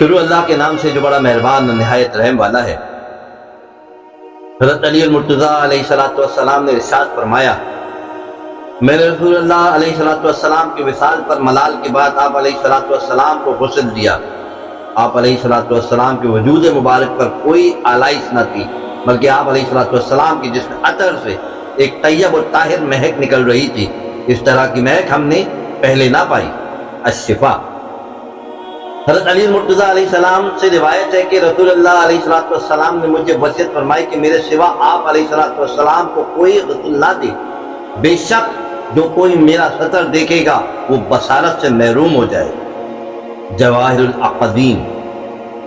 شروع اللہ کے نام سے جو بڑا مہربان نہایت رحم والا ہے۔ حضرت علی المرتضیٰ علیہ السلام نے ارشاد فرمایا، میں نے رسول اللہ علیہ السلام کے وصال پر ملال کے بعد آپ علیہ السلام کو غسل دیا۔ آپ علیہ السلام کے وجود مبارک پر کوئی آلائش نہ تھی، بلکہ آپ علیہ السلام کی جسم عطر سے ایک طیب و طاہر مہک نکل رہی تھی۔ اس طرح کی مہک ہم نے پہلے نہ پائی۔ الشفا۔ حضرت علی مرتضیٰ علیہ السلام سے روایت ہے کہ رسول اللہ علیہ السلام نے مجھے وصیت فرمائی کہ میرے سوا آپ علیہ السلام کو کوئی غسل نہ دے، بے شک جو کوئی میرا سطر دیکھے گا وہ بصارت سے محروم ہو جائے۔ جواہر العقدین۔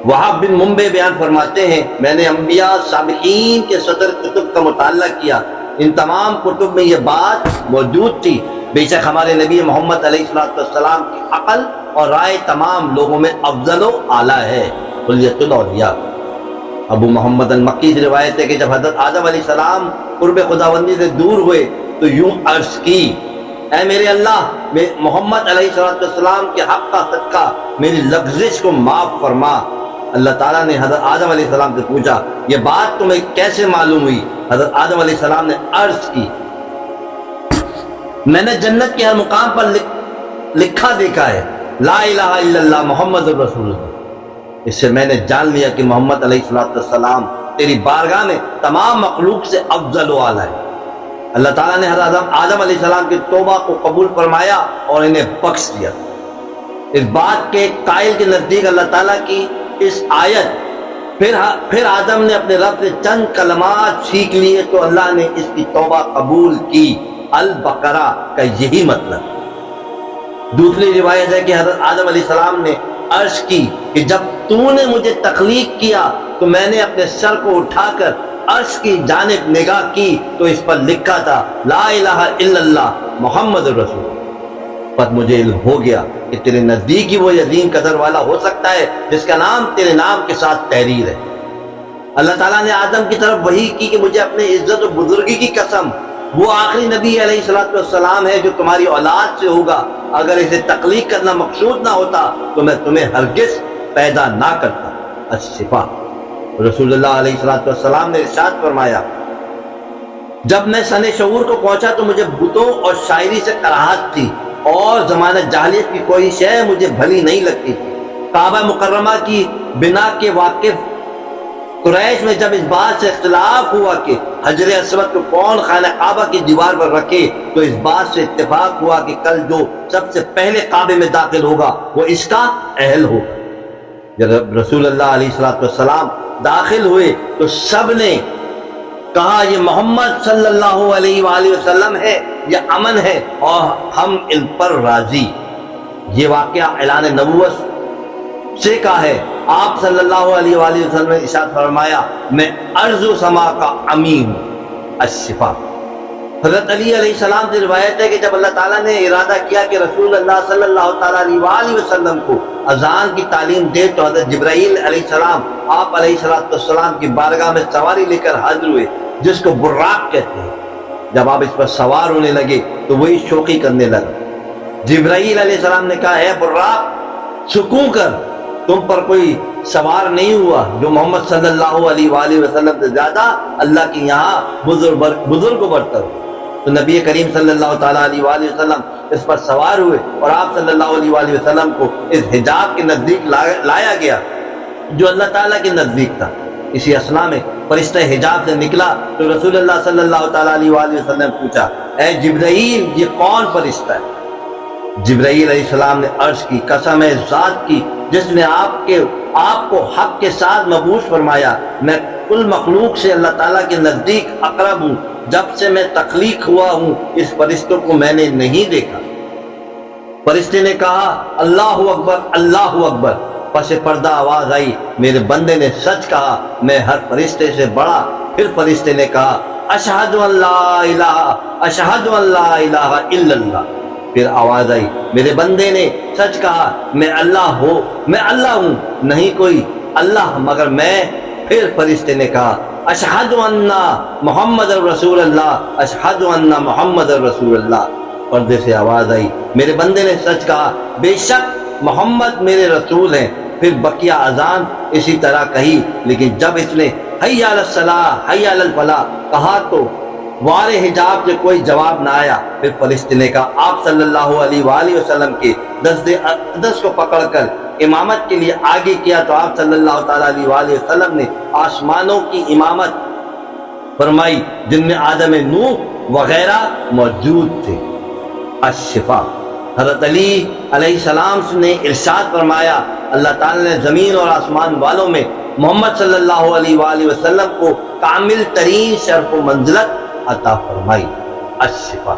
وہاب بن منبع بیان فرماتے ہیں، میں نے انبیاء سابقین کے صدر کتب کا مطالعہ کیا، ان تمام کتب میں یہ بات موجود تھی، بے شک ہمارے نبی محمد علیہ السلام کی عقل اور رائے تمام لوگوں میں افضل و اعلیٰ ہے۔ کلیۃ الاولیاء۔ ابو محمد المکی سے روایت ہے کہ جب حضرت آدم علیہ السلام قرب خداوندی سے دور ہوئے تو یوں عرض کی، اے میرے اللہ، محمد علیہ السلام کے حق کا صدقہ میری لغزش کو معاف فرما۔ اللہ تعالیٰ نے حضرت آدم علیہ السلام سے پوچھا، یہ بات تمہیں کیسے معلوم ہوئی؟ حضرت آدم علیہ السلام نے عرض کی، میں نے جنت کے ہر مقام پر لکھا دیکھا ہے، لا الہ الا اللہ محمد رسول اللہ۔ اس سے میں نے جان لیا کہ محمد علیہ السلام تیری بارگاہ میں تمام مخلوق سے افضل و اعلیٰ ہے۔ اللہ تعالیٰ نے حضرت آدم علیہ السلام کی توبہ کو قبول فرمایا اور انہیں بخش دیا۔ اس بات کے قائل کے نزدیک اللہ تعالیٰ کی اس آیت، پھر آدم نے اپنے رب سے چند کلمات سیکھ لیے تو اللہ نے اس کی توبہ قبول کی۔ البقرہ کا یہی مطلب۔ دوسری روایت ہے کہ حضرت آدم علیہ السلام نے عرض کی کہ جب تو نے مجھے تخلیق کیا تو میں نے اپنے سر کو اٹھا کر عرش کی جانب نگاہ کی تو اس پر لکھا تھا، لا الہ الا اللہ محمد رسول۔ پس مجھے علم ہو گیا کہ تیرے نزدیک ہی وہ عظیم قدر والا ہو سکتا ہے جس کا نام تیرے نام کے ساتھ تحریر ہے۔ اللہ تعالیٰ نے آدم کی طرف وحی کی کہ مجھے اپنے عزت و بزرگی کی قسم، وہ آخری نبی علیہ السلام ہے جو تمہاری اولاد سے ہوگا، اگر اسے تخلیق کرنا مقصود نہ ہوتا تو میں تمہیں ہرگز پیدا نہ کرتا۔ الشفا۔ رسول اللہ علیہ السلام نے ارشاد فرمایا، جب میں سن شعور کو پہنچا تو مجھے بتوں اور شاعری سے کراہت تھی اور زمانہ جاہلیت کی کوئی شے مجھے بھلی نہیں لگتی تھی۔ کعبہ مکرمہ کی بنا کے واقف قریش میں جب اس بات سے اختلاف ہوا کہ حجر اسود کو کون خانہ کعبہ کی دیوار پر رکھے تو اس بات سے اتفاق ہوا کہ کل جو سب سے پہلے کعبے میں داخل ہوگا وہ اس کا اہل ہوگا۔ جب رسول اللہ علیہ السلام داخل ہوئے تو سب نے کہا، یہ محمد صلی اللہ علیہ وآلہ وسلم ہے، یہ امن ہے اور ہم ان پر راضی۔ یہ واقعہ اعلان نبوت سے کا ہے۔ آپ صلی اللہ علیہ وآلہ وسلم نے ارشاد فرمایا، میں ارض و سما کا امین ہوں۔ الشفا۔ حضرت علی علیہ السلام سے روایت ہے کہ جب اللہ تعالیٰ نے ارادہ کیا کہ رسول اللہ صلی اللہ تعالیٰ علیہ وآلہ وسلم کو اذان کی تعلیم دے تو حضرت جبرائیل علیہ السلام آپ علیہ السلام کی بارگاہ میں سواری لے کر حاضر ہوئے، جس کو براق کہتے ہیں۔ جب آپ اس پر سوار ہونے لگے تو وہی شوخی کرنے لگا۔ جبرائیل علیہ السلام نے کہا، اے براق، سکون کر، تم پر کوئی سوار نہیں ہوا جو محمد صلی اللہ علیہ وآلہ وسلم سے زیادہ اللہ کی یہاں بزرگ و برتر ہو۔ تو نبی کریم صلی اللہ تعالیٰ علیہ وآلہ وسلم اس پر سوار ہوئے اور آپ صلی اللہ علیہ وآلہ وسلم کو اس حجاب کے نزدیک لایا گیا جو اللہ تعالیٰ کے نزدیک تھا۔ اسی اثناء میں فرشتہ حجاب سے نکلا تو رسول اللہ صلی اللہ تعالیٰ علیہ وآلہ وسلم نے پوچھا، اے جبرائیل، یہ کون فرشتہ ہے؟ جبرائیل علیہ السلام نے عرض کی، قسم ہے ذات کی جس نے آپ کو حق کے ساتھ مبعوث فرمایا، میں کل مخلوق سے اللہ تعالیٰ کے نزدیک اقرب ہوں، جب سے میں تخلیق ہوا ہوں اس فرشتوں کو میں نے نہیں دیکھا۔ فرشتے نے کہا، اللہ اکبر، اللہ اکبر۔ پس پردہ آواز آئی، میرے بندے نے سچ کہا، میں ہر فرشتے سے بڑا۔ پھر فرشتے نے کہا، اشہد ان لا الہ، اشہد ان لا الہ الا اللہ۔ پھر آواز آئی، میرے بندے نے سچ کہا، میں اللہ ہوں، نہیں کوئی اللہ مگر میں۔ پھر فرشتے نے کہا، اشہد ان محمد رسول اللہ، اشہد ان محمد رسول اللہ۔ پردے سے آواز آئی، میرے بندے نے سچ کہا، بے شک محمد میرے رسول ہیں۔ پھر بقیہ اذان اسی طرح کہی، لیکن جب اس نے حی علی الصلاح حی علی الفلاح کہا تو وار حجاب سے کوئی جواب نہ آیا۔ پھر فرشتے نے کہا آپ صلی اللہ علیہ وآلہ وسلم کے دست اقدس کو پکڑ کر امامت کے لیے آگے کیا تو آپ صلی اللہ تعالیٰ علیہ وآلہ وسلم نے آسمانوں کی امامت فرمائی جن میں آدم نوح وغیرہ موجود تھے۔ الشفا، حضرت علی علیہ السلام نے ارشاد فرمایا اللہ تعالیٰ نے زمین اور آسمان والوں میں محمد صلی اللہ علیہ وآلہ وسلم کو کامل ترین شرف و منزلت عطا فرمائی۔ الشفا۔